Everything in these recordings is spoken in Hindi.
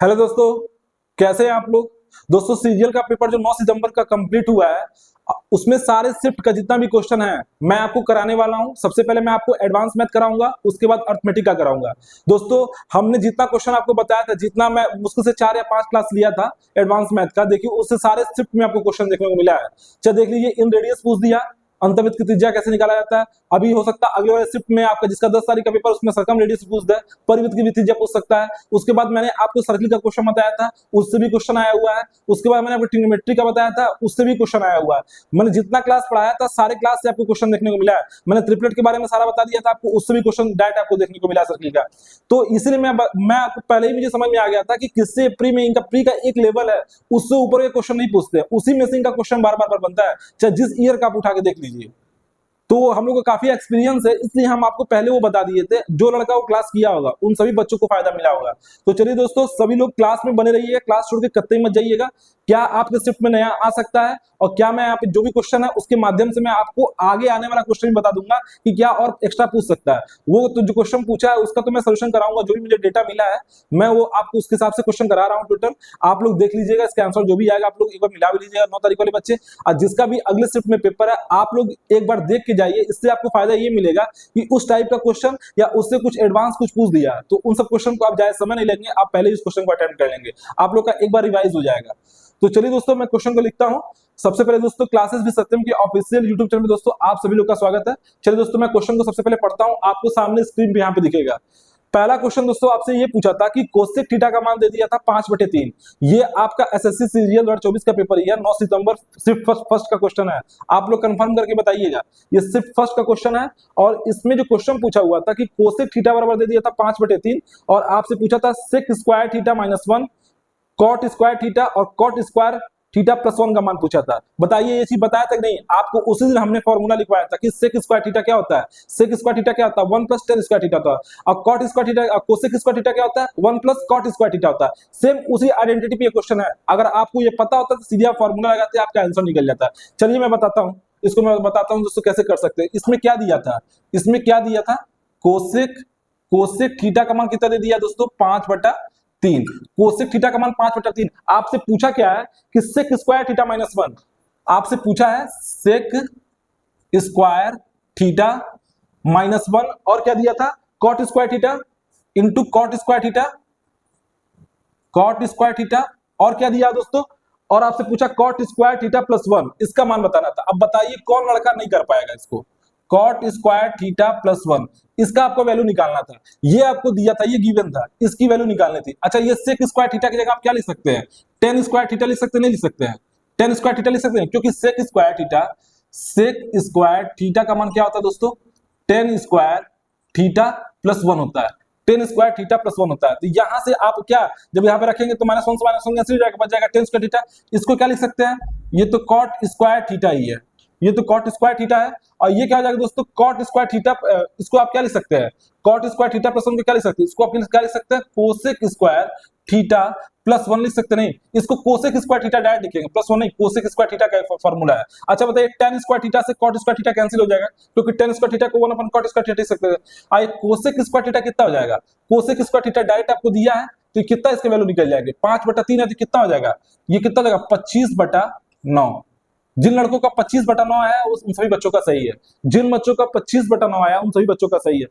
हेलो दोस्तों, कैसे हैं आप लोग। दोस्तों सीरियल का पेपर जो 9 सितंबर का कंप्लीट हुआ है उसमें सारे शिफ्ट का जितना भी क्वेश्चन है मैं आपको कराने वाला हूं। सबसे पहले मैं आपको एडवांस मैथ कराऊंगा, उसके बाद अर्थमेटिक का कराऊंगा। दोस्तों हमने जितना क्वेश्चन आपको बताया था, जितना मैं मुश्किल से 4 या 5 क्लास लिया था एडवांस मैथ का, देखिए उससे सारे शिफ्ट में आपको क्वेश्चन देखने को मिला है। चलिए देख लीजिए, इन रेडियस पूछ दिया, अंतर्वृत्त की त्रिज्या कैसे निकाला जाता है। अभी हो सकता है अगले वाले शिफ्ट में आपका जिसका 10 तारीख का पेपर उसमें सर्कम रेडियस पूछ दे, परिवृत्त की भी त्रिज्या पूछ सकता है। उसके बाद मैंने आपको सर्किल का क्वेश्चन बताया था, उससे भी क्वेश्चन आया हुआ है। उसके बाद मैंने आपको ट्रिग्नोमेट्री का बताया था, उससे भी क्वेश्चन आया हुआ है। मैंने जितना क्लास पढ़ाया था सारे क्लास से आपको क्वेश्चन देखने को मिला है। मैंने ट्रिपलेट के बारे में सारा बता दिया था आपको, उससे भी क्वेश्चन डायरेक्ट आपको देखने को मिला सर्किल का। तो इसलिए मैं आपको पहले ही मुझे समझ में आ गया था कि किससे प्री में इनका प्री का एक लेवल है, उससे ऊपर के क्वेश्चन नहीं पूछते, उसी में से इनका क्वेश्चन बार बार बनता है, चाहे जिस ईयर का आप उठा के देख लीजिए। तो हम लोग को काफी एक्सपीरियंस है, इसलिए हम आपको पहले वो बता दिए थे। जो लड़का वो क्लास किया होगा उन सभी बच्चों को फायदा मिला होगा। तो चलिए दोस्तों, सभी लोग क्लास में बने रहिएगा, क्लास छोड़ के कतई मत जाइएगा। क्या आपके शिफ्ट में नया आ सकता है, और क्या मैं यहाँ पे जो भी क्वेश्चन है उसके माध्यम से मैं आपको आगे आने वाला क्वेश्चन भी बता दूंगा कि क्या और एक्स्ट्रा पूछ सकता है। वो तो जो क्वेश्चन पूछा है उसका तो मैं सोल्यूशन कराऊंगा, जो भी मुझे डेटा मिला है मैं वो आपको उसके हिसाब से क्वेश्चन करा रहा हूँ टोटल। आप लोग देख लीजिएगा, इसका आंसर जो भी आएगा आप लोग एक बार मिला भी लीजिएगा 9 तारीख वाले बच्चे। और जिसका भी अगले शिफ्ट में पेपर है आप लोग एक बार देख के जाइए, इससे आपको फायदा ये मिलेगा कि उस टाइप का क्वेश्चन या उससे कुछ एडवांस कुछ पूछ दिया है तो उन सब क्वेश्चन को आप ज्यादा समय नहीं लेंगे, आप पहले इस क्वेश्चन को अटेम्प्ट कर लेंगे, आप लोग का एक बार रिवाइज हो जाएगा। तो चलिए दोस्तों, मैं क्वेश्चन को लिखता हूं। सबसे पहले दोस्तों, क्लासेस भी सत्यम के ऑफिशियल यूट्यूब चैनल में दोस्तों आप सभी लोग का स्वागत है। चलिए दोस्तों, मैं क्वेश्चन को सबसे पहले पढ़ता हूं, आपको सामने स्क्रीन पे यहाँ पे दिखेगा। पहला क्वेश्चन दोस्तों आपसे ये पूछा था कि कोसेक थीटा का मान दे दिया था 5/3। ये आपका एसएससी सीरियल 2024 का पेपर है, 9 सितंबर सिर्फ फर्स्ट का क्वेश्चन है। आप लोग कंफर्म करके बताइएगा, ये सिर्फ फर्स्ट का क्वेश्चन है। और इसमें जो क्वेश्चन पूछा हुआ था कि कोसेक थीटा बराबर दे दिया था 5/3, और आपसे पूछा था sec square theta -1, cot square theta और कॉट स्क्वायर थीटा +1 का मान पूछा था। बताइए ये चीज बताया था कि नहीं आपको। उसी दिन हमने फॉर्मूला लिखवाया था कि सेक स्क्वायर थीटा क्या होता है, सेक स्क्वायर थीटा क्या होता है 1 + tan स्क्वायर थीटा होता है, और cot square theta cosec square theta क्या होता है 1 + cot स्क्वायर थीटा होता है। सेम उसी आइडेंटिटी पे ये क्वेश्चन है, अगर आपको ये पता होता तो सीधे आप फॉर्मूला लगाते आपका आंसर निकल जाता है। चलिए मैं बताता हूँ, इसको मैं बताता हूँ दोस्तों कैसे कर सकते हैं। इसमें क्या दिया था, इसमें क्या दिया था, कोसेक कोसेक थीटा का मान कितना दे दिया दोस्तों 5/3। कोसेक थीटा का मान 5/3। आपसे पूछा क्या है कि सेक स्क्वायर थीटा -1, आपसे पूछा है सेक स्क्वायर थीटा -1, और क्या दिया था cot square theta into cot square theta, cot square theta, और क्या दिया दोस्तों, और आपसे पूछा कॉट स्क्वायर थीटा +1, इसका मान बताना था। अब बताइए कौन लड़का नहीं कर पाएगा इसको। कॉट स्क्वायर थीटा +1, इसका आपको वैल्यू निकालना था, ये आपको दिया था, ये गिवन था, इसकी वैल्यू निकालनी थी। अच्छा, ये सेक स्क्वायर थीटा की जगह आप क्या लिख सकते हैं, टेन स्क्वायर थीटा लिख सकते हैं, नहीं लिख सकते हैं, टेन स्क्वायर थीटा लिख सकते हैं, क्योंकि सेक स्क्वायर थीटा का मान क्या होता है दोस्तों, टेन स्क्वायर थीटा +1 होता है, टेन स्क्वायर थीटा +1 होता है। तो यहां से आप क्या जब यहां पे रखेंगे तो -1 से -1 कैंसिल हो जाएगा, बच जाएगा टेन स्क्वायर थीटा। इसको क्या लिख सकते हैं, ये तो कॉट स्क्वायर थीटा ही है, ये तो कॉट स्क्वायर थीटा है। और ये क्या हो जाएगा दोस्तों कॉट स्क्वायर थीटा, इसको आप क्या लिख सकते हैं, कॉट स्क्वायर थीटा +1 को क्या लिख सकते हैं, इसको आप क्या लिख सकते हैं कोसेक स्क्वायर थीटा +1 लिख सकते नहीं, इसको कोसेक स्क्वायर थीटा डायरेक्ट लिखेंगे, +1 नहीं, कोसेक स्क्वायर थीटा का फॉर्मूला है। अच्छा बताइए, tan स्क्वायर थीटा से cot स्क्वायर थीटा कैंसिल हो जाएगा, क्योंकि tan स्क्वायर थीटा को 1/cot स्क्वायर थीटा लिख सकते हैं। आइए कोसेक स्क्वायर थीटा कितना हो जाएगा, कोसेक स्क्वायर थीटा डायरेक्ट आपको दिया है तो कितना इसके वैल्यू निकल जाएगी 5/3 है तो कितना हो जाएगा, ये कितना हो जाएगा 25/9। जिन लड़कों का 25/9 आया उन सभी बच्चों का सही है, जिन बच्चों का 25/9 आया उन सभी बच्चों का सही है।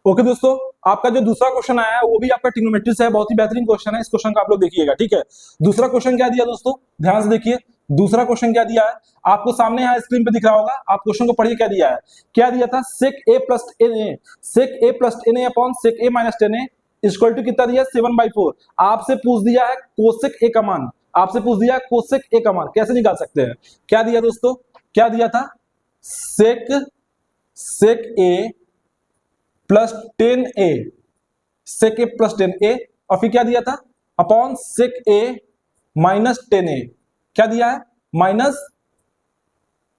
ओके दोस्तों, आपका जो दूसरा क्वेश्चन आया है वो भी आपका ट्रिग्नोमेट्री से है, बहुत ही बेहतरीन क्वेश्चन है, इस क्वेश्चन को आप लोग देखिएगा, ठीक है। दूसरा क्वेश्चन क्या दिया दोस्तों, ध्यान से देखिए, दूसरा क्वेश्चन क्या दिया है आपको सामने यहाँ स्क्रीन पे दिख रहा होगा, आप क्वेश्चन को पढ़िए क्या दिया है। क्या दिया था, sec a + na, sec a + na upon sec a - 10a equal to कितना दिया 7/4। आपसे पूछ दिया है कोसेक a का मान, आपसे पूछ दिया है कोसेक a का मान, कैसे निकाल सकते हैं। क्या दिया दोस्तों, क्या दिया था sec a +10a, sec a +10a, और फिर क्या दिया था अपॉन सेक a - 10a, क्या दिया है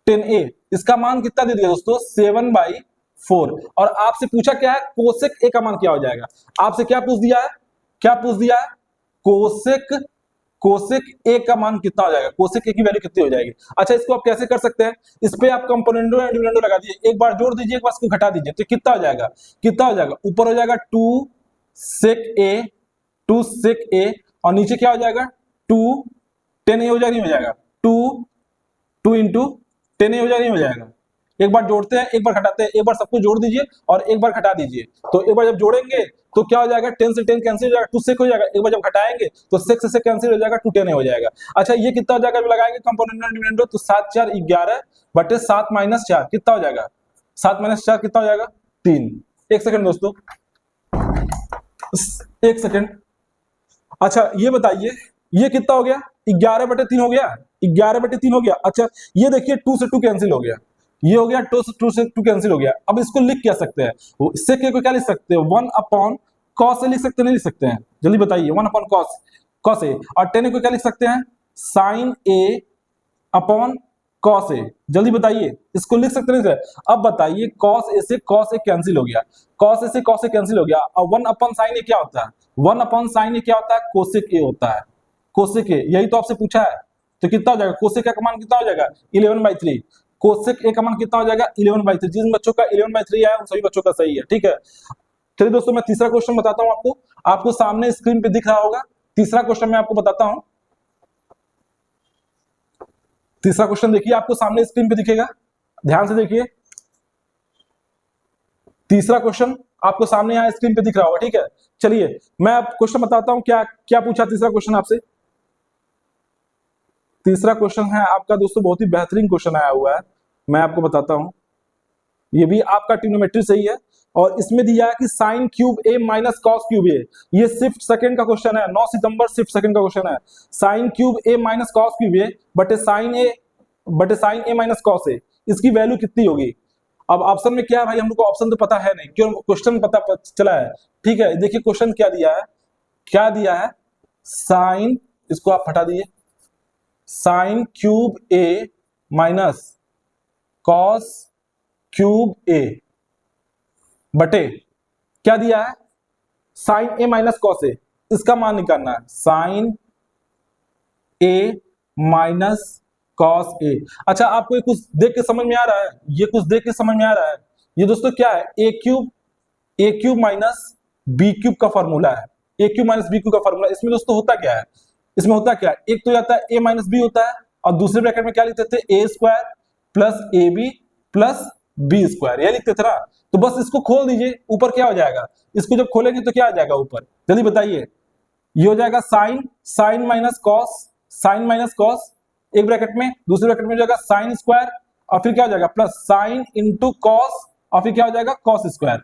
-10a, इसका मान कितना दे दिया दोस्तों 7/4। और आपसे पूछा क्या है कोसेक a का मान क्या हो जाएगा, आपसे क्या पूछ दिया है, क्या पूछ दिया है कोसेक a का मान कितना हो जाएगा, कोसेक a की वैल्यू कितनी हो जाएगी। अच्छा, इसको आप कैसे कर सकते हैं, इस पे आप कंपोनेंडो एंड डिविडेंडो लगा दीजिए, एक बार जोड़ दीजिए एक बार इसको घटा दीजिए, तो कितना हो जाएगा, कितना हो जाएगा, ऊपर हो जाएगा 2 सेक ए, 2 सेक ए, और नीचे क्या हो जाएगा 2 10 ए हो जाएगा, नहीं हो जाएगा 2 इंटू 10 ए हो जाएगा, नहीं हो जाएगा। एक बार जोड़ते हैं, एक बार घटाते हैं, एक बार सबको जोड़ दीजिए और एक बार घटा दीजिए। तो एक बार जब जोड़ेंगे तो क्या हो जाएगा 10 से 10 कैंसिल हो जाएगा, 2 सेक हो जाएगा। एक बार जब घटाएंगे तो 6 से कैंसिल हो जाएगा, 2 10 हो जाएगा। अच्छा ये कितना हो जाएगा जब लगाएंगे कंपोनेंट और डिविडेंड, तो 7 4 11 बटे 7 - 4 कितना हो जाएगा, 7 - 4 कितना हो जाएगा 3। एक सेकंड दोस्तों, एक सेकंड। अच्छा ये बताइए ये कितना हो गया, 11 बटे 3 हो गया, 11 बटे 3 हो गया। अच्छा ये देखिए 2 से 2 कैंसिल हो गया, ये हो गया 2 से 2 कैंसिल हो गया। अब इसको लिख क्या सकते हैं, इससे को क्या लिख सकते हैं 1 अपॉन कॉस से लिख सकते हैं, नहीं लिख सकते हैं, जल्दी बताइए 1 अपॉन कॉस ए। और 10 को क्या लिख सकते हैं sign A upon cos A, जल्दी बताइए इसको लिख सकते हैं। अब बताइए कॉस ए से कॉस ए कैंसिल हो गया, कॉस ए से कॉस ए कैंसिल हो गया। अब 1 अपॉन साइन ए क्या होता है, 1 अपॉन साइन ए क्या होता है कोसेक ए होता है, कोसेक ए, यही तो आपसे पूछा है। तो कितना हो जाएगा कोसेक का मान कितना हो जाएगा 11/3, कोसेक ए का मान कितना हो जाएगा 11/3। जिन बच्चों का 11/3 आया उन सभी बच्चों का सही है, ठीक है। चलिए दोस्तों मैं तीसरा क्वेश्चन बताता हूं आपको, आपको सामने स्क्रीन पे दिख रहा होगा। तीसरा क्वेश्चन मैं आपको बताता हूं, तीसरा क्वेश्चन देखिए आपको सामने स्क्रीन पे दिखेगा, ध्यान से देखिए। तीसरा क्वेश्चन आपको सामने यहाँ स्क्रीन पे दिख रहा होगा, ठीक है। चलिए मैं अब क्वेश्चन बताता हूं, क्या क्या पूछा तीसरा क्वेश्चन आपसे। तीसरा क्वेश्चन है आपका दोस्तों बहुत ही बेहतरीन क्वेश्चन आया हुआ है, मैं आपको बताता हूं। ये भी आपका ट्रिग्नोमेट्री सही है और इसमें दिया है कि साइन क्यूब ए माइनस कॉस क्यूब ए, ये शिफ्ट सेकंड का क्वेश्चन है, 9 सितंबर शिफ्ट सेकंड का क्वेश्चन है। साइन क्यूब ए माइनस कॉस क्यूब ए बटे sign A minus cos A, इसकी वैल्यू कितनी होगी। अब ऑप्शन में क्या है भाई, हम लोग को ऑप्शन तो पता है नहीं, क्यों क्वेश्चन पता चला है, ठीक है। देखिए क्वेश्चन क्या दिया है, क्या दिया है साइन, इसको आप हटा दीजिए, साइन क्यूब ए माइनस कॉस क्यूब ए बटे क्या दिया है sign A minus cos A, इसका मान निकालना है sign A minus cos A. अच्छा आपको ये कुछ देख के समझ में आ रहा है, ये कुछ देख के समझ में आ रहा है, ये दोस्तों क्या है ए क्यूब माइनस बी क्यूब का फॉर्मूला है, ए क्यूब माइनस बी क्यूब का फॉर्मूला। इसमें दोस्तों होता क्या है, इसमें होता क्या है, एक तो जाता है ए माइनस बी होता है और दूसरे ब्रैकेट में क्या लिखते थे A square plus A B plus B square, यह लिखते थे ना। तो बस इसको खोल दीजिए, ऊपर क्या हो जाएगा, इसको जब खोलेंगे तो क्या आ जाएगा ऊपर, जल्दी बताइए। ये हो जाएगा साइन माइनस कॉस, एक ब्रैकेट में, दूसरे ब्रैकेट में हो जाएगा साइन स्क्वायर और फिर क्या हो जाएगा प्लस साइन इंटू कॉस और फिर क्या हो जाएगा कॉस स्क्वायर।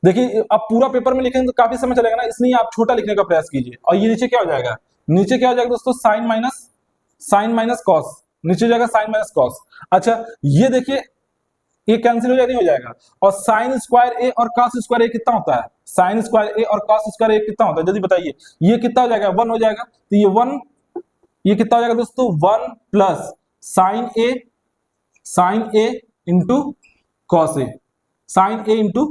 देखिए अब पूरा पेपर में लिखेंगे तो काफी समय चलेगा ना, इसलिए आप छोटा लिखने का प्रयास कीजिए। और ये नीचे क्या हो जाएगा, नीचे क्या हो जाएगा दोस्तों साइन माइनस कॉस, नीचे हो जाएगा साइन माइनस कॉस। अच्छा ये देखिए ये कैंसिल हो जाएगा, नहीं हो जाएगा। और साइन स्क्वायर ए और कॉस स्क्वायर ए कितना होता है, साइन स्क्वायर ए और कॉस स्क्वायर ए कितना होता है, जल्दी बताइए। ये कितना हो जाएगा 1 हो जाएगा, तो ये 1, ये कितना हो जाएगा दोस्तों 1 plus sign A into cos A, sign A into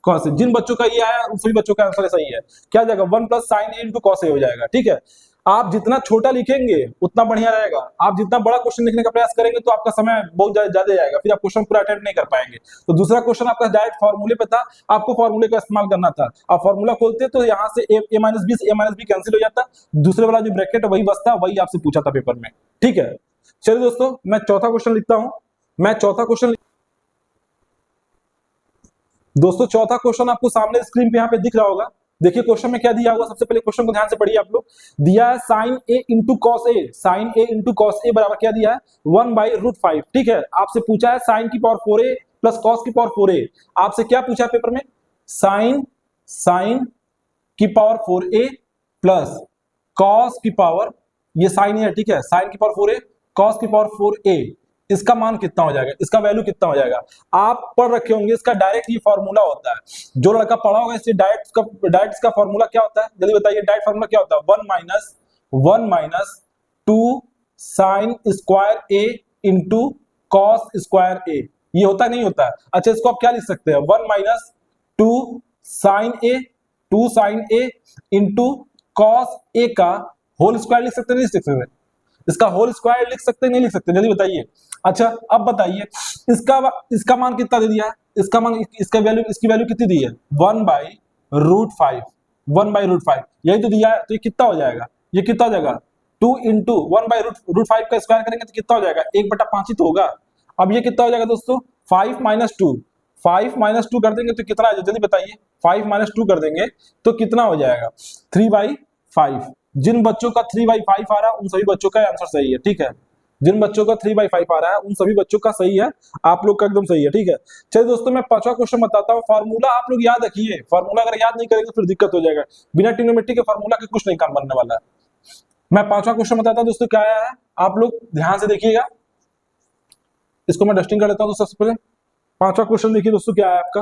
cos A. जिन बच्चों का ये आया उन सभी बच्चों का आंसर सही है। क्या हो जाएगा 1 plus sign A into cos A हो जाएगा, ठीक है। आप जितना छोटा लिखेंगे उतना बढ़िया रहेगा, आप जितना बड़ा क्वेश्चन लिखने का प्रयास करेंगे तो आपका समय बहुत ज्यादा जाएगा, फिर आप क्वेश्चन पूरा अटेम्प्ट नहीं कर पाएंगे। तो दूसरा क्वेश्चन आपका डायरेक्ट फॉर्मूले पे था, आपको फॉर्मूले का इस्तेमाल करना था। आप फॉर्मूला खोलते तो यहाँ से ए माइनस बी से ए माइनस बी कैंसिल हो जाता, दूसरे वाला जो ब्रैकेट वही बचता, वही आपसे पूछा था पेपर में, ठीक है। चलिए दोस्तों मैं चौथा क्वेश्चन लिखता हूं, मैं चौथा क्वेश्चन दोस्तों चौथा क्वेश्चन आपको सामने स्क्रीन पे यहाँ पे दिख रहा होगा। देखिए क्वेश्चन में क्या दिया होगा, सबसे पहले क्वेश्चन को ध्यान से पढ़िए आप लोग। दिया है sign A into cos A, sign A into cos A बराबर क्या दिया है 1/√5, ठीक है। आपसे पूछा है साइन की पावर 4a प्लस कॉस की पावर 4a। आपसे क्या पूछा है पेपर में, साइन की पावर 4a प्लस कॉस की पावर, ये साइन है ठीक है, साइन की पावर 4a कॉस की पावर 4a, इसका मान कितना हो जाएगा, इसका वैल्यू कितना हो जाएगा। आप पढ़ रखे होंगे इसका डायरेक्ट ये फॉर्मूला होता है, जो लड़का पढ़ा होगा इससे डायरेक्ट का फॉर्मूला क्या होता है, जल्दी बताइए। डायरेक्ट फॉर्मूला क्या होता है 1 माइनस 2 साइन स्क्वायर ए इंटू कॉस स्क्वायर ए, ये होता है नहीं होता है। अच्छा इसको आप क्या लिख सकते हैं 1 minus 2 sign A into cos A का होल स्क्वायर लिख सकते नहीं लिख सकते, इसका होल स्क्वायर लिख सकते नहीं लिख सकते, जल्दी बताइए। अच्छा अब बताइए इसका मान कितना दे दिया है, इसका मान इसकी वैल्यू कितनी दी है 1/√5, 1/√5, यही तो दिया है। तो ये कितना हो जाएगा, ये कितना हो जाएगा 2 इंटू 1/√5 का स्क्वायर करेंगे तो कितना हो जाएगा 1/5 ही तो होगा। अब ये कितना हो जाएगा दोस्तों 5 माइनस 2, 5 माइनस 2 कर देंगे तो कितना आ जाएगा जल्दी बताइए, 5 माइनस 2 कर देंगे तो कितना हो जाएगा 3/5। जिन बच्चों का 3/5 आ रहा है उन सभी बच्चों का आंसर सही है, ठीक है। जिन बच्चों का 3/5 आ रहा है उन सभी बच्चों का सही है, आप लोग का एकदम सही है, ठीक है। चलिए दोस्तों मैं पांचवा क्वेश्चन बताता हूँ। फार्मूला आप लोग याद रखिए, फार्मूला अगर याद नहीं करेंगे फिर दिक्कत हो जाएगा, बिना ट्रिग्नोमेट्री के फार्मूला के कुछ नहीं काम बनने वाला है। मैं पांचवा क्वेश्चन बताता हूँ दोस्तों, क्या आया है आप लोग ध्यान से देखिएगा। इसको मैं डस्टिंग कर लेता हूँ। सबसे पहले पांचवा क्वेश्चन देखिए दोस्तों, क्या है आपका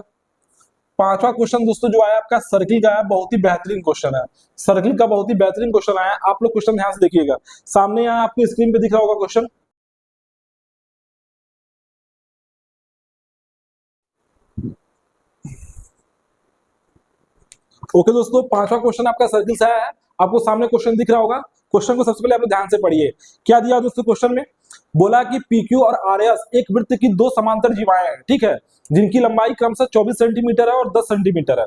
पांचवा क्वेश्चन दोस्तों जो आया आपका सर्किल का है, बहुत ही बेहतरीन क्वेश्चन है। सर्किल का बहुत ही बेहतरीन क्वेश्चन आया, आप लोग क्वेश्चन ध्यान से देखिएगा। सामने यहाँ आपको स्क्रीन पे दिख रहा होगा क्वेश्चन। ओके दोस्तों, पांचवा क्वेश्चन आपका सर्किल से आया है, आपको सामने क्वेश्चन दिख रहा होगा। क्वेश्चन को सबसे पहले आप लोग ध्यान से पढ़िए। क्या दिया दोस्तों क्वेश्चन में, बोला कि PQ और RS एक वृत्त की दो समांतर जीवाएं हैं, ठीक है, जिनकी लंबाई क्रमशः 24 सेंटीमीटर है और 10 सेंटीमीटर है,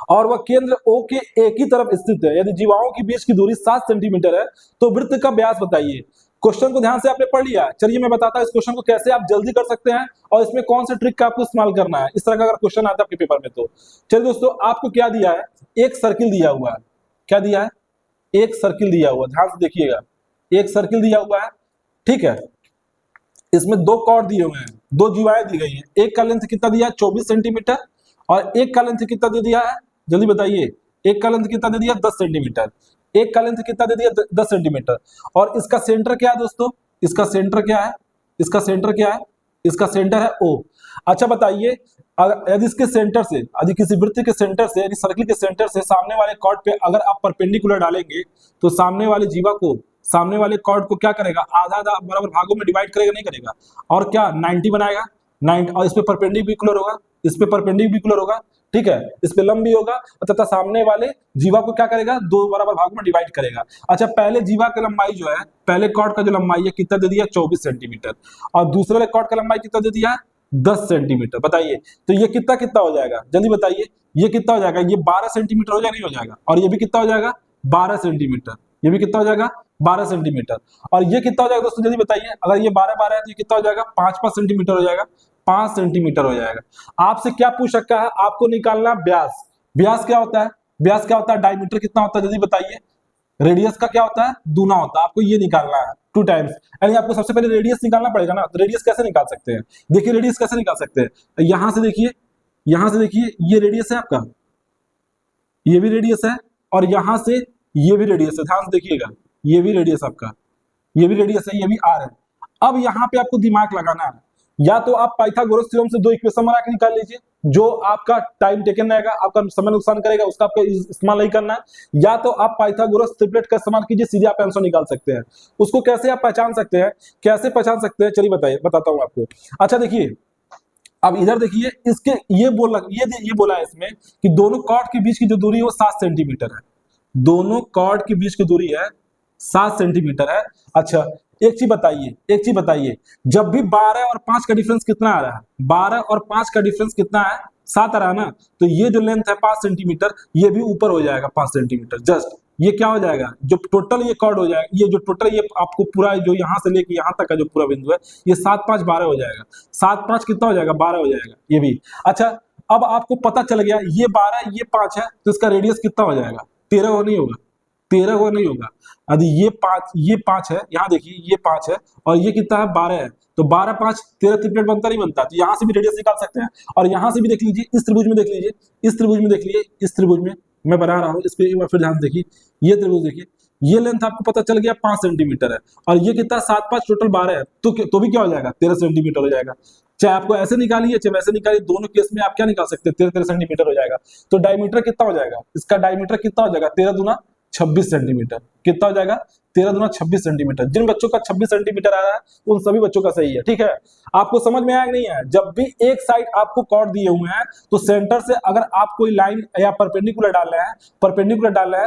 और वह केंद्र O के एक ही तरफ स्थित है। यदि जीवाओं के बीच की दूरी 7 सेंटीमीटर है तो वृत्त का व्यास बताइए। क्वेश्चन को ध्यान से आपने पढ़ लिया। चलिए मैं बताता हूं इस क्वेश्चन को कैसे आप जल्दी कर सकते हैं और इसमें कौन से ट्रिक का आपको इस्तेमाल करना है। इस तरह का अगर क्वेश्चन आता है आपके पेपर में तो चलिए दोस्तों, आपको क्या दिया है, एक सर्किल दिया हुआ है। क्या दिया है, एक सर्किल दिया हुआ, ध्यान से देखिएगा, एक सर्किल दिया हुआ है, ठीक है। इसमें दो कॉर्ड दिए हुए हैं, दो जीवाएं दी गई हैं। एक का लेंथ कितना दिया है 24 सेंटीमीटर और एक का लेंथ कितना दे दिया है जल्दी बताइए, एक का लेंथ कितना दे दिया 10 सेंटीमीटर, एक का लेंथ कितना दे दिया 10 सेंटीमीटर। और इसका सेंटर क्या है दोस्तों, इसका सेंटर क्या है, इसका सेंटर क्या है, इसका सेंटर है O। अच्छा बताइए, यदि इसके सेंटर से, यदि किसी वृत्त के सेंटर से, यदि सर्किल के सेंटर से सामने वाले कॉर्ड पे अगर आप परपेंडिकुलर डालेंगे तो सामने वाले जीवा को, सामने वाले कॉर्ड को क्या करेगा, आधा आधा बराबर भागों में डिवाइड करेगा, नहीं करेगा, और क्या 90 बनाएगा 90, और इस पे परपेंडिकुलर होगा, इस पे परपेंडिकुलर होगा, ठीक है, इस पे लंब भी होगा तथा सामने वाले जीवा को क्या करेगा, दो बराबर भागों में डिवाइड करेगा। अच्छा, पहले जीवा की लंबाई जो है, पहले कॉर्ड का जो लंबाई है कितना दे दिया 24 सेंटीमीटर और दूसरे वाले कॉर्ड का लंबाई कितना दे दिया 10 सेंटीमीटर। बताइए तो ये कितना कितना हो जाएगा, जल्दी बताइए, ये कितना हो जाएगा, ये 12 सेंटीमीटर हो जाएगा, नहीं हो जाएगा, और ये भी कितना हो जाएगा 12 सेंटीमीटर, ये भी कितना हो जाएगा 12 सेंटीमीटर, और ये कितना हो जाएगा दोस्तों जल्दी बताइए, अगर ये 12 है तो ये कितना हो जाएगा 5 सेंटीमीटर हो जाएगा, 5 सेंटीमीटर हो जाएगा। आपसे क्या पूछ रखा है, आपको निकालना व्यास। व्यास क्या होता है, व्यास क्या होता है, डायमीटर कितना होता है जल्दी बताइए, रेडियस का क्या होता है दूना होता है, आपको ये निकालना है 2 टाइम्स। यानी आपको सबसे पहले रेडियस निकालना पड़ेगा ना, तो रेडियस कैसे निकाल सकते हैं, देखिए रेडियस कैसे निकाल सकते हैं, यहां से देखिए, यहां से देखिए, ये रेडियस है आपका, ये भी रेडियस है, और यहां से ये भी रेडियस है, ध्यान से देखिएगा, ये भी रेडियस आपका, ये भी रेडियस है, ये भी आर है। अब यहाँ पे आपको दिमाग लगाना है, या तो आप पाइथागोरस थ्योरम से दो इक्वेशन बना के निकाल लीजिए, जो आपका टाइम टेकन रहेगा, आपका समय नुकसान करेगा, उसका आपको इस्तेमाल नहीं करना है, या तो आप पाइथागोरस ट्रिपलेट का इस्तेमाल कीजिए, सीधे आप आंसर निकाल सकते हैं। उसको कैसे आप पहचान सकते हैं, कैसे पहचान सकते हैं, चलिए बताइए, बताता हूं आपको। अच्छा देखिए, अब इधर देखिए, इसके ये बोला है इसमें कि दोनों कॉर्ड के बीच की जो दूरी है वो 7 सेंटीमीटर है, दोनों कॉर्ड के बीच की दूरी है 7 सेंटीमीटर है। अच्छा एक चीज बताइए, जब भी 12 और 5 का डिफरेंस कितना आ रहा है, 12 और 5 का डिफरेंस कितना है 7 आ रहा है ना, तो ये जो लेंथ है 5 सेंटीमीटर, ये भी ऊपर हो जाएगा 5 सेंटीमीटर जस्ट, ये क्या हो जाएगा, जो टोटल ये कॉर्ड हो जाएगा, ये जो टोटल ये आपको पूरा जो यहां से लेके यहां तक का जो पूरा बिंदु है, ये 7 5 12 हो जाएगा, 7 5 कितना हो जाएगा 12 हो जाएगा ये भी। अच्छा अब आपको पता चल गया ये 12 ये 5 है, तो इसका रेडियस कितना हो जाएगा 13 हो नहीं होगा, 13 हो नहीं होगा। यदि ये 5 है, यहाँ देखिए ये 5 है और ये कितना है 12 है, तो 12 5 13 ट्रिपलेट बनता नहीं बनता, तो यहाँ से भी रेडियस निकाल सकते हैं। और यहाँ से भी देख लीजिए, इस त्रिभुज में देख लीजिए, इस त्रिभुज में देख लीजिए, इस त्रिभुज में मैं बना रहा हूँ, इस पे एक बार फिर ध्यान देखिए, ये त्रिभुज देखिए, ये लेंथ आपको पता चल गया 5 सेंटीमीटर है, और ये कितना 7 5 टोटल 12 है, तो भी क्या हो जाएगा 13 सेंटीमीटर हो जाएगा। चाहे आपको ऐसे निकालिए चाहे वैसे निकालिए, दोनों केस में आप क्या निकाल सकते हैं 13 सेंटीमीटर हो जाएगा। तो डायमीटर कितना हो जाएगा, इसका डायमीटर कितना हो जाएगा 13 दूना 26 सेंटीमीटर, कितना हो जाएगा 13 दूना 26 सेंटीमीटर। जिन बच्चों का 26 सेंटीमीटर आ रहा है उन सभी बच्चों का सही है, ठीक है। आपको समझ में आया नहीं है? जब भी एक साइड आपको कॉर्ड दिए हुए हैं तो सेंटर से अगर आप कोई लाइन या परपेंडिकुलर डाल रहे हैं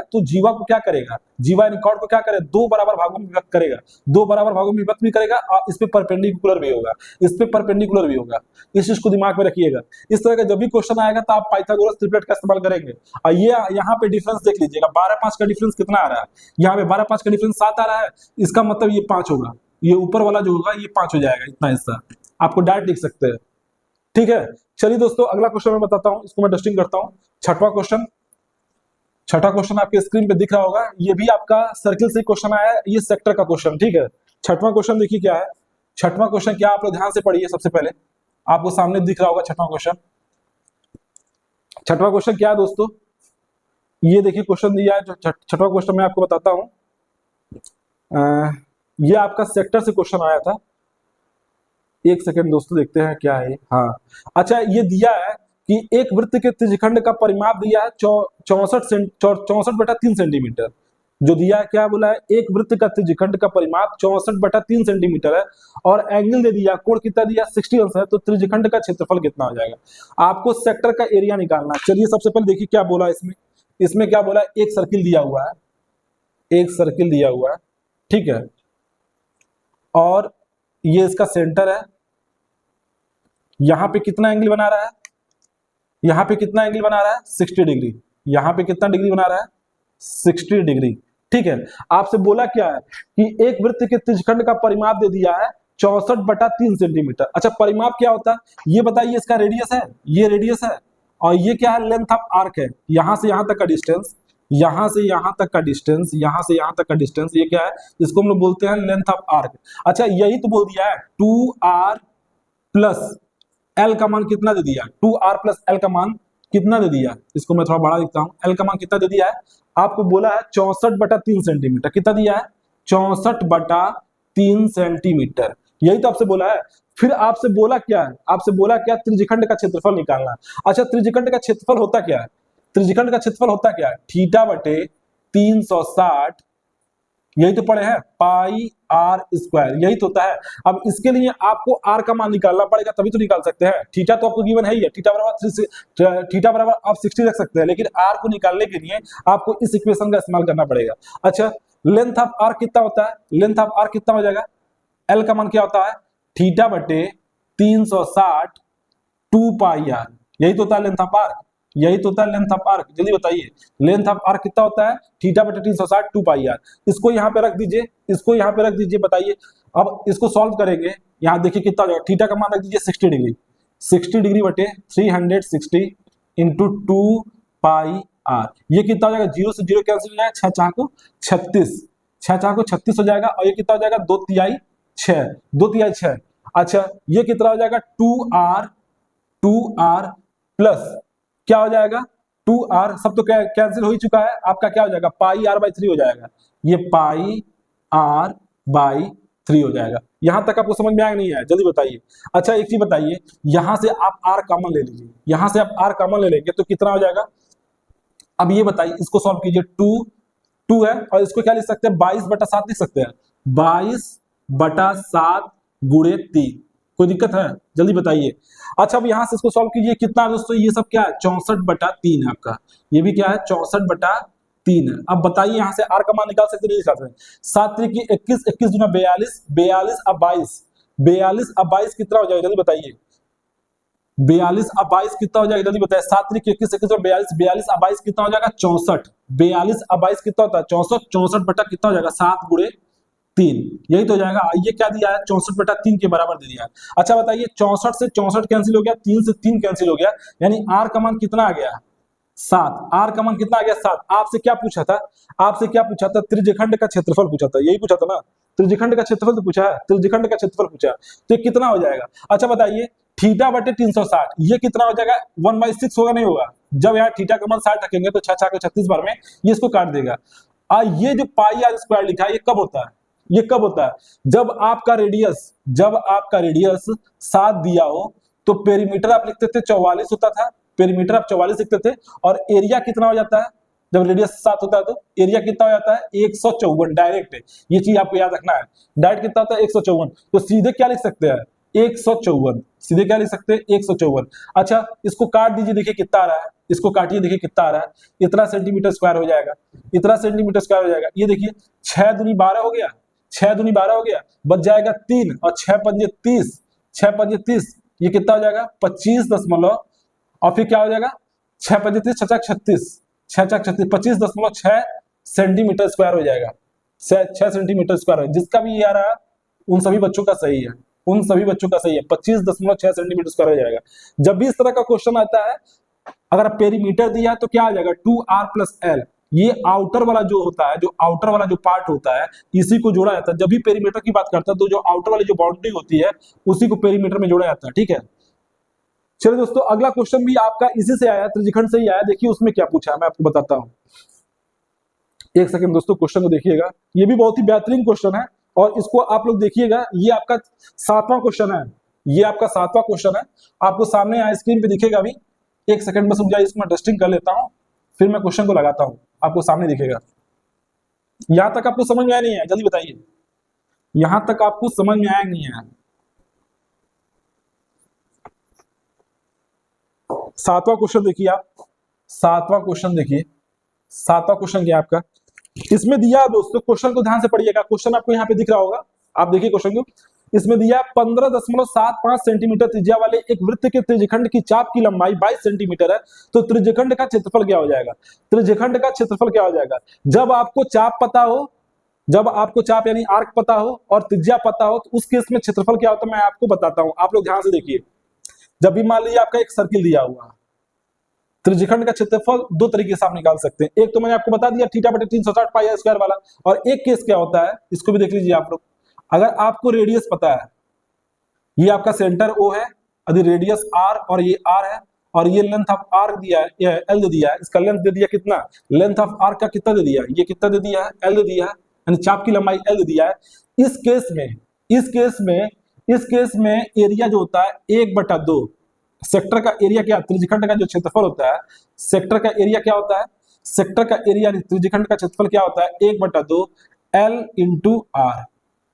तो जीवा को क्या करेगा, जीवा यानी कॉर्ड को क्या करेगा, दो बराबर भागों में विभक्त करेगा, दो बराबर भागों में विभक्त भी करेगा और इस पे परपेंडिकुलर भी होगा, इस पे परपेंडिकुलर भी होगा। इस चीज को दिमाग में रखिएगा। इस तरह का जब भी क्वेश्चन आएगा तो आप पाइथागोरस ट्रिपलेट का इस्तेमाल करेंगे। और ये यहाँ पे डिफरेंस देख लीजिएगा, 12-5 का डिफरेंस कितना आ रहा है, यहाँ पे 12-5 का डिफरेंस 7 आ रहा है, इसका मतलब ये 5 होगा, ये ऊपर वाला जो होगा ये 5 हो जाएगा, इतना हिस्सा आपको डायरेक्ट लिख सकते हैं, ठीक है। चलिए दोस्तों अगला क्वेश्चन मैं बताता हूं, इसको मैं डस्टिंग करता हूं। छठवां क्वेश्चन आपके स्क्रीन पे दिख रहा होगा, ये भी आपका सर्किल से क्वेश्चन आया है, ये सेक्टर का क्वेश्चन, ठीक है। छठवां क्वेश्चन देखिए क्या है, छठवां क्वेश्चन क्या, आप लोग ध्यान से पढ़िए। सबसे पहले आपको सामने दिख रहा होगा छठवां क्वेश्चन क्या है दोस्तों, ये देखिए क्वेश्चन दिया है। जो छठवां क्वेश्चन मैं आपको बताता हूं, ये आपका सेक्टर से क्वेश्चन आया था। एक सेकंड दोस्तों देखते हैं क्या है। हाँ अच्छा, ये दिया है कि एक वृत्त के त्रिज्यखंड का परिमाप दिया है 64/3 सेंटीमीटर। जो दिया है क्या बोला है, एक वृत्त का त्रिज्यखंड का परिमाप 64/3 सेंटीमीटर है और एंगल दे दिया, कोण कितना दिया 60 अंश है, तो त्रिज्यखंड का क्षेत्रफल कितना हो जाएगा। आपको सेक्टर का एरिया निकालना है। चलिए सबसे पहले देखिए क्या बोला इसमें क्या बोला है, एक सर्किल दिया हुआ है, ठीक है, और ये इसका सेंटर है। यहां पे कितना एंगल बना रहा है, 60 डिग्री। यहां पे कितना डिग्री बना रहा है, 60 डिग्री, ठीक है। आपसे बोला क्या है कि एक वृत्त के त्रिज्यखंड का परिमाप दे दिया है 64/3 सेंटीमीटर। अच्छा परिमाप क्या होता है ये बताइए, इसका रेडियस है, ये रेडियस है, और ये क्या है, लेंथ ऑफ आर्क है। यहां से यहां तक का डिस्टेंस, यहां से यहां तक का डिस्टेंस, यहां से यहां तक का डिस्टेंस, ये क्या है, इसको हम लोग बोलते हैं लेंथ ऑफ आर्क। अच्छा यही तो बोल दिया है 2r प्लस एल का मान कितना दे दिया, 2r प्लस एल का मान कितना दे दिया, इसको मैं थोड़ा बड़ा लिखता हूं, एल का मान कितना दे दिया है, आपको बोला है 64/3 सेंटीमीटर। कितना दिया है, 64/3 सेंटीमीटर, यही तो आपसे बोला है। फिर आपसे बोला क्या है, त्रिज्यखंड का क्षेत्रफल निकालना। अच्छा त्रिज्यखंड का क्षेत्रफल होता क्या है, θ/360, यही तो पढ़े हैं, पाई आर स्क्वायर, यही तो होता है। अब इसके लिए आपको आर का मान निकालना पड़ेगा, तभी तो निकाल सकते हैं। थीटा तो आपको गिवन है ही है, थीटा बराबर आप 60 रख सकते हैं, लेकिन आर को निकालने के लिए आपको इस इक्वेशन का इस्तेमाल करना पड़ेगा। अच्छा लेंथ ऑफ आर कितना होता है, हो जाएगा, एल का मान क्या होता है, θ/360 2 पाई आर, यही तो होता है लेंथ ऑफ आर्क। जल्दी बताइए लेंथ ऑफ आर्क कितना होता है, θ/360 2 पाई आर। इसको यहाँ पे रख दीजिए, बताइए। अब इसको सॉल्व करेंगे, यहाँ देखिए कितना हो जाएगा, थीटा का मान रख दीजिए 60 डिग्री, 60 डिग्री बटे 360 इंटू 2 पाई आर, ये कितना हो जाएगा, 0 से 0 कैंसिल हो जाएगा, 6 चार को 36 हो जाएगा, और ये कितना हो जाएगा 2 तिहाई 6। अच्छा ये कितना हो जाएगा 2r प्लस क्या हो जाएगा 2r, सब तो कैंसिल हो ही चुका है, आपका क्या हो जाएगा पाई r/3 हो जाएगा, ये पाई r/3 हो जाएगा। यहां तक आपको समझ में आया नहीं है, जल्दी बताइए। अच्छा एक चीज बताइए, यहां से आप r कॉमन ले लीजिए, लेंगे तो कितना हो जाएगा। अब ये बताइए, इसको सॉल्व कीजिए, 2 है और इसको क्या लिख सकते हैं, 22/7 लिख सकते हैं, 22/7 गुणे 3, कोई दिक्कत है, जल्दी बताइए। अच्छा अब यहां से इसको सॉल्व कीजिए, कितना है दोस्तों, ये सब क्या है 64/3 है आपका, ये भी क्या है 64/3 है। अब बताइए यहां से आर का मान निकाल सकते नहीं निकाल सकते, 7 3 21, 21 दूना 42, 42 अब 22 कितना हो जाएगा, जल्दी बताइए, 42 अब 22 कितना हो जाएगा, जल्दी बताइए, 7 3 21 21 और 42 अब 22 कितना हो जाएगा 64, 42 अब 22 कितना होता है 64 बटा कितना हो जाएगा 7 गुणे 3, यही तो हो जाएगा। ये क्या दिया है 64/3 के बराबर दे दिया है। अच्छा बताइए 64 से 64 कैंसिल हो गया, 3 से 3 कैंसिल हो गया, यानी आर का मान कितना आ गया 7, आर का मान कितना आ गया 7। आपसे क्या पूछा था, त्रिज्यखंड का क्षेत्रफल पूछा था, यही पूछा था ना, त्रिज्यखंड का क्षेत्रफल तो पूछा है, तो ये कितना हो जाएगा। अच्छा बताइए θ/360, ये कितना हो जाएगा 1/6 होगा, नहीं होगा, जब यहाँ थीटा का मान 60 रखेंगे तो 6 6 को 36 बार में ये इसको काट देगा। ये जो पाई आर स्क्वायर लिखा है ये कब होता है, जब आपका रेडियस 7 दिया हो तो पेरीमीटर आप लिखते थे 44 होता था, पेरीमीटर आप 44 लिखते थे, और एरिया कितना हो जाता है, जब रेडियस 7 होता है तो एरिया कितना हो जाता है 154 डायरेक्ट है। ये चीज आपको याद रखना है, डायरेक्ट कितना होता है 154। तो सीधे क्या लिख सकते हैं 154, सीधे क्या लिख सकते हैं 154। अच्छा इसको काट दीजिए, देखिए कितना आ रहा है, इसको काटिए देखिए कितना आ रहा है, इतना सेंटीमीटर स्क्वायर हो जाएगा, इतना सेंटीमीटर स्क्वायर हो जाएगा। ये देखिए 6 दूनी 12 हो गया, 6 दूनी 12 हो गया, बच जाएगा 3 और 6 पंजे 30, 6 पंजे 30, ये कितना हो जाएगा 25 दशमलव, और फिर क्या हो जाएगा 6 पंजे 30, 6 36, 6 36, 25.6 सेंटीमीटर स्क्वायर हो जाएगा, 6 सेंटीमीटर स्क्वायर है। जिसका भी ये आ रहा है उन सभी बच्चों का सही है, उन सभी बच्चों का सही है, 25.6 सेंटीमीटर स्क्वायर हो जाएगा। जब भी इस तरह का क्वेश्चन आता है, अगर पेरीमीटर दिया है तो क्या आ जाएगा 2r प्लस एल, ये आउटर वाला जो होता है, जो आउटर वाला जो पार्ट होता है इसी को जोड़ा जाता है। जब भी पेरीमीटर की बात करता है तो जो आउटर वाली जो बाउंड्री होती है उसी को पेरीमीटर में जोड़ा जाता है, ठीक है। चलिए दोस्तों अगला क्वेश्चन भी आपका इसी से आया, त्रिज्यखंड से ही आया। देखिए उसमें क्या पूछा है मैं आपको बताता हूं, एक सेकंड दोस्तों क्वेश्चन को देखिएगा, ये भी बहुत ही बेहतरीन क्वेश्चन है और इसको आप लोग देखिएगा। ये आपका 7वां क्वेश्चन है, ये आपका 7वां क्वेश्चन है, आपको सामने यहाँ स्क्रीन पे दिखेगा अभी। एक सेकंड बस रुक जाइए, इसको मैं डस्टिंग कर लेता हूँ, फिर मैं क्वेश्चन को लगाता हूँ, आपको सामने दिखेगा। यहां तक आपको समझ में आया नहीं है, जल्दी बताइए, यहां तक आपको समझ में आया नहीं है? 7वां क्वेश्चन देखिए आप, 7वां क्वेश्चन देखिए, 7वां क्वेश्चन क्या आपका इसमें दिया दोस्तों, क्वेश्चन को ध्यान से पढ़िएगा, क्वेश्चन आपको यहाँ पे दिख रहा होगा, आप देखिए क्वेश्चन को। इसमें दिया 15.75 सेंटीमीटर त्रिज्या वाले एक वृत्त के त्रिज्यखंड की चाप की लंबाई 22 सेंटीमीटर है, तो त्रिज्यखंड का क्षेत्रफल क्या हो जाएगा? त्रिज्यखंड का क्षेत्रफल क्या हो जाएगा? जब आपको चाप पता हो, जब आपको चाप यानी आर्क पता हो और त्रिज्या पता हो, तो उस केस में क्षेत्रफल क्या होता है मैं आपको बताता हूं, आप लोग ध्यान से देखिए। जब भी मान लीजिए आपका एक सर्किल दिया हुआ, त्रिज्यखंड का क्षेत्रफल दो तरीके से आप निकाल सकते हैं। एक तो मैंने आपको बता दिया थीटा बटे 360 पाई आर स्क्वायर वाला, और एक केस क्या होता है इसको भी देख लीजिए आप लोग। अगर आपको रेडियस पता है, ये आपका सेंटर O है, यदि रेडियस R और ये R है, और ये लेंथ ऑफ आर्क दिया है, ये L दे दिया है, इसका लेंथ दे दिया कितना, लेंथ ऑफ आर्क का कितना दे दिया है, ये कितना दे दिया है L दे दिया है, यानी चाप की लंबाई L दे दिया है। इस केस में, इस केस में, इस केस में एरिया जो होता है 1/2, सेक्टर का एरिया क्या, त्रिज्यखंड का जो क्षेत्रफल होता है, सेक्टर का एरिया क्या होता है, सेक्टर का एरिया त्रिज्यखंड का क्षेत्रफल क्या होता है 1/2 L into R,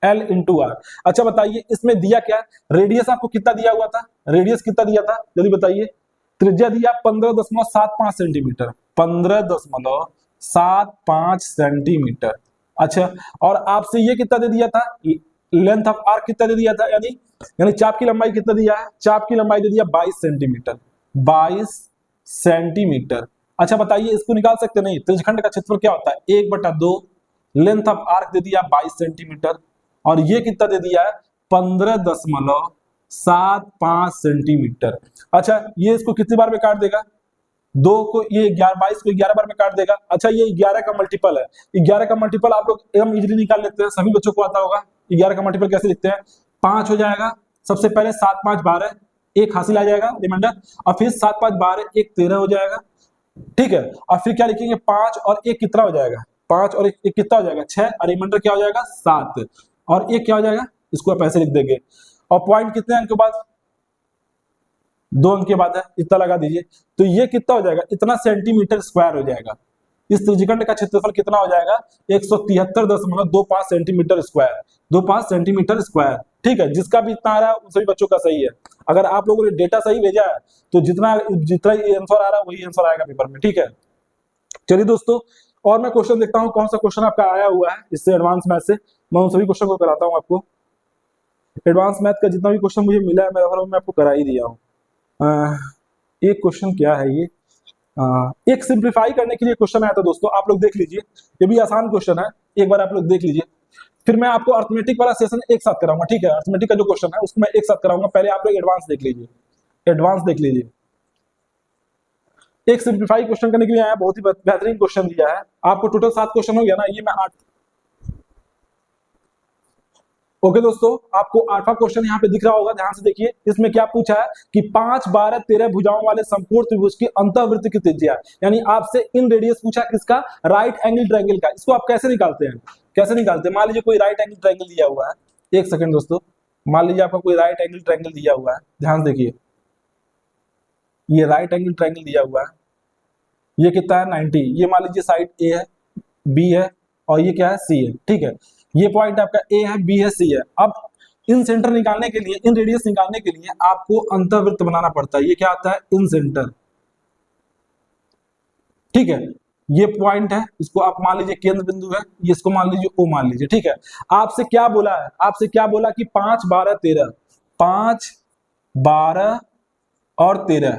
L into R. अच्छा बताइए इसमें दिया क्या, रेडियस आपको कितना दिया हुआ था, रेडियस कितना दिया था जल्दी बताइए। त्रिज्या दिया 15.75 सेंटीमीटर, 15.75 सेंटीमीटर। अच्छा और आपसे ये कितना दे दिया था, लेंथ ऑफ आर्क कितना दे दिया था, यानी चाप की लंबाई कितना दिया है, चाप की लंबाई दे दिया 22 सेंटीमीटर, 22 सेंटीमीटर। अच्छा बताइए इसको निकाल सकते नहीं, त्रिज्यखंड का क्षेत्रफल क्या होता है 1/2, लेंथ ऑफ आर्क दे दिया 22 सेंटीमीटर, और ये कितना दे दिया है 15.75 सेंटीमीटर। अच्छा ये इसको कितनी बार में काट देगा, दो को ये 22 को 11 बार में काट देगा। अच्छा ये 11 का मल्टीपल है, 11 का मल्टीपल आप लोग एकदम इजीली निकाल लेते हैं, सभी बच्चों को आता होगा। 11 का मल्टीपल कैसे लिखते हैं, 5 हो जाएगा, सबसे पहले 7 5 12, एक हासिल आ जाएगा रिमाइंडर, और फिर 7 5 12 एक 13 हो जाएगा, ठीक है। और फिर क्या लिखेंगे 5 और 1 कितना हो जाएगा, 5 और 1 कितना हो जाएगा 6, और रिमाइंडर क्या हो जाएगा 7, और 1 क्या हो जाएगा, इसको आप ऐसे लिख देंगे। और पॉइंट कितने अंक के बाद, 2 अंक के बाद है, इतना लगा दीजिए। तो ये कितना हो जाएगा, इतना सेंटीमीटर स्क्वायर हो जाएगा। इस त्रिज्यखंड का क्षेत्रफल कितना हो जाएगा 173.25 सेंटीमीटर स्क्वायर, 25 सेंटीमीटर स्क्वायर, ठीक है। जिसका भी इतना आ रहा है उन सभी बच्चों का सही है। अगर आप लोगों ने डेटा सही भेजा है तो जितना जितना आंसर आ रहा है वही आंसर आएगा पेपर में, ठीक है। चलिए दोस्तों और मैं क्वेश्चन देखता हूं कौन सा क्वेश्चन आपका आया हुआ है इससे एडवांस मैथ से, मैं उन सभी क्वेश्चन को कराता हूं आपको। एडवांस मैथ का जितना भी क्वेश्चन मुझे मिला है मैं आपको करा ही दिया हूँ। एक क्वेश्चन क्या है ये, एक सिंप्लीफाई करने के लिए क्वेश्चन आया था दोस्तों, आप लोग देख लीजिए, ये भी आसान क्वेश्चन है, एक बार आप लोग देख लीजिए। फिर मैं आपको अर्थमेटिक वाला सेशन एक साथ कराऊंगा, ठीक है। अर्थमेटिक का जो क्वेश्चन है उसको मैं एक साथ कराऊंगा, पहले आप लोग एडवांस देख लीजिए, एडवांस देख लीजिए। एक सिंप्लीफाई क्वेश्चन करने के लिए आया, बहुत ही बेहतरीन क्वेश्चन दिया है आपको। टोटल 7 क्वेश्चन हो गया ना, ये मैं 8। ओके दोस्तों आपको 8वां क्वेश्चन यहाँ पे दिख रहा होगा, ध्यान से देखिए। इसमें क्या पूछा है कि 5 12 13 भुजाओं वाले समकोण त्रिभुज की अंतःवृत्त की त्रिज्या, यानी आपसे इन रेडियस पूछा किसका, राइट एंगल ट्रायंगल का। इसको आप कैसे निकालते हैं, कैसे निकालते हैं। मान लीजिए कोई राइट एंगल ट्रायंगल दिया हुआ है, एक सेकंड दोस्तों, मान लीजिए आपका कोई राइट एंगल ट्रायंगल दिया हुआ है, ध्यान देखिए, ये राइट एंगल ट्रायंगल दिया हुआ है, ये कितना है 90, ये मान लीजिए साइड ए है, बी है और ये क्या है सी है, ठीक है। ये पॉइंट आपका ए है, बी है, सी है। अब इन सेंटर निकालने के लिए, इन रेडियस निकालने के लिए आपको अंतःवृत्त बनाना पड़ता है। ये क्या आता है इन सेंटर, ठीक है। ये पॉइंट है, इसको आप मान लीजिए केंद्र बिंदु है, ये इसको मान लीजिए ओ मान लीजिए, ठीक है। आपसे क्या बोला है, आपसे क्या बोला कि 5 12 13, 5 12 और 13,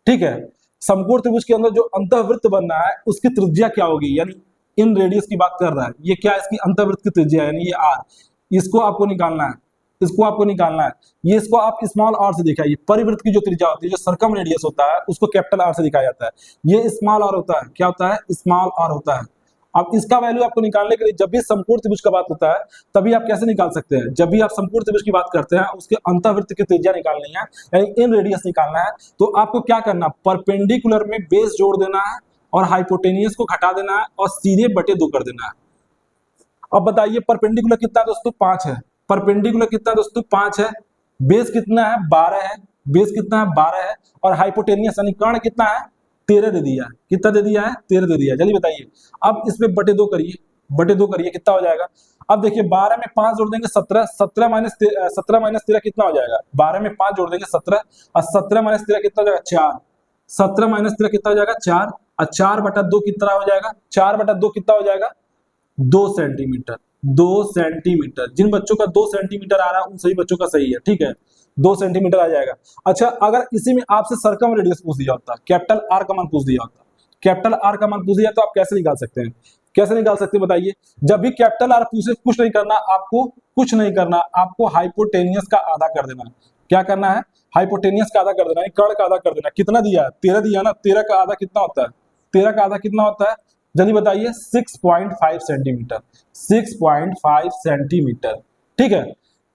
ठीक है। समकोण त्रिभुज के अंदर जो अंतःवृत्त बनना है उसकी त्रिज्या क्या होगी, यानी इन रेडियस की बात कर रहा है, ये क्या है इसकी अंतःवृत्त की त्रिज्या यानी ये आर, इसको आपको निकालना है, इसको आपको निकालना है। ये इसको आप स्मॉल आर से दिखाइए, परिवृत्त की जो त्रिज्या होती है, जो सर्कम रेडियस होता है उसको कैपिटल आर से दिखाया जाता है, ये स्मॉल आर होता है। क्या होता है स्मॉल आर होता है। अब इसका वैल्यू आपको निकालने के लिए जब भी समकोण त्रिभुज का बात होता है तभी आप कैसे निकाल सकते हैं, जब भी आप समकोण त्रिभुज की बात करते हैं उसके अंतःवृत्त की त्रिज्या निकालनी है यानी इन रेडियस निकालना है, तो आपको क्या करना, परपेंडिकुलर में बेस जोड़ देना है और हाइपोटेनियस को घटा देना है और सीधे बटे 2 कर देना है। अब बताइए परपेंडिकुलर कितना दोस्तों 5 है, परपेंडिकुलर कितना दोस्तों 5 है, बेस कितना है 12 है, बेस कितना है 12 है और हाइपोटेनियस यानी कर्ण कितना है 13 दे दिया है। कितना दे दिया है 13 दे दिया है। जल्दी बताइए, अब इसमें बटे 2 करिए, बटे 2 करिए कितना हो जाएगा। अब देखिए 12 में 5 जोड़ देंगे 17, 17 माइनस 13 कितना हो जाएगा, 12 में 5 जोड़ देंगे 17 और 17 माइनस 13 कितना हो जाएगा 4, 17 माइनस 13 कितना हो जाएगा 4 और 4 बटा 2 कितना हो जाएगा, 4 बटा 2 कितना हो जाएगा 2 सेंटीमीटर, 2 सेंटीमीटर। जिन बच्चों का 2 सेंटीमीटर आ रहा है उन सभी बच्चों का सही है, ठीक है 2 सेंटीमीटर आ जाएगा। अच्छा अगर इसी में आपसे सर्कम रेडियस पूछ दिया होता, कैपिटल आर का मान पूछ दिया होता, कैपिटल आर का मान पूछ दिया तो आप कैसे निकाल सकते हैं, कैसे निकाल सकते हैं बताइए। जब भी कैपिटल आर पूछे कुछ नहीं करना आपको, कुछ नहीं करना आपको, हाइपोटेनियस का आधा कर देना। क्या करना है, हाइपोटेनियस का आधा कर देना, कर्ण का आधा कर देना। कितना दिया है 13 दिया ना, 13 का आधा कितना होता है, 13 का आधा कितना होता है जल्दी बताइए 6.5 सेंटीमीटर, 6.5 सेंटीमीटर, ठीक है।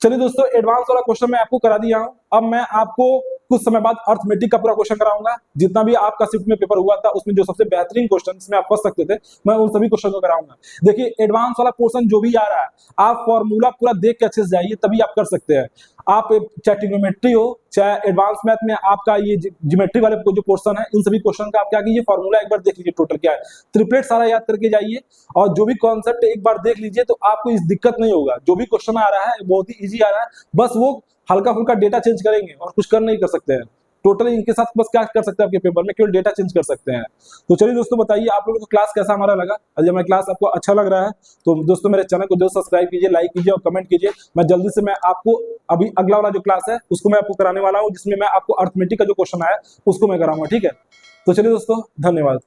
चलिए दोस्तों एडवांस वाला क्वेश्चन मैं आपको करा दिया हूं। अब मैं आपको कुछ समय बाद अर्थमेटिक का पूरा क्वेश्चन कराऊंगा। जितना भी आपका शिफ्ट में पेपर हुआ था उसमें जो सबसे बेहतरीन क्वेश्चन जिसमें आप फंस सकते थे मैं उन सभी क्वेश्चन को कराऊंगा। देखिए एडवांस वाला पोर्शन जो भी आ रहा है आप फॉर्मूला पूरा देख के अच्छे से जाइए तभी आप कर सकते हैं। आप चाहे ट्रिग्नोमेट्री हो चाहे एडवांस मैथ में आपका ये ज्योमेट्री वाले जो पोर्शन है इन सभी क्वेश्चन का आप क्या कीजिए फॉर्मूला एक बार देख लीजिए टोटल क्या है, ट्रिपलेट सारा याद करके जाइए और जो भी कॉन्सेप्ट एक बार देख लीजिए तो आपको इस दिक्कत नहीं होगा। जो भी क्वेश्चन आ रहा है बहुत ही इजी आ रहा है, बस वो हल्का फुल्का डेटा चेंज करेंगे और कुछ कर नहीं कर सकते हैं। टोटली इनके साथ बस क्या कर सकते हैं आपके पेपर में केवल डेटा चेंज कर सकते हैं। तो चलिए दोस्तों बताइए आप लोगों को क्लास कैसा हमारा लगा, अगर हमारा क्लास आपको अच्छा लग रहा है तो दोस्तों मेरे चैनल को जो सब्सक्राइब कीजिए, लाइक कीजिए और कमेंट कीजिए। मैं जल्दी से मैं आपको अभी अगला वाला जो क्लास है उसको मैं आपको कराने वाला हूँ जिसमें मैं आपको अर्थमेटिक का जो क्वेश्चन आया उसको मैं कराऊंगा, ठीक है। तो चलिए दोस्तों धन्यवाद।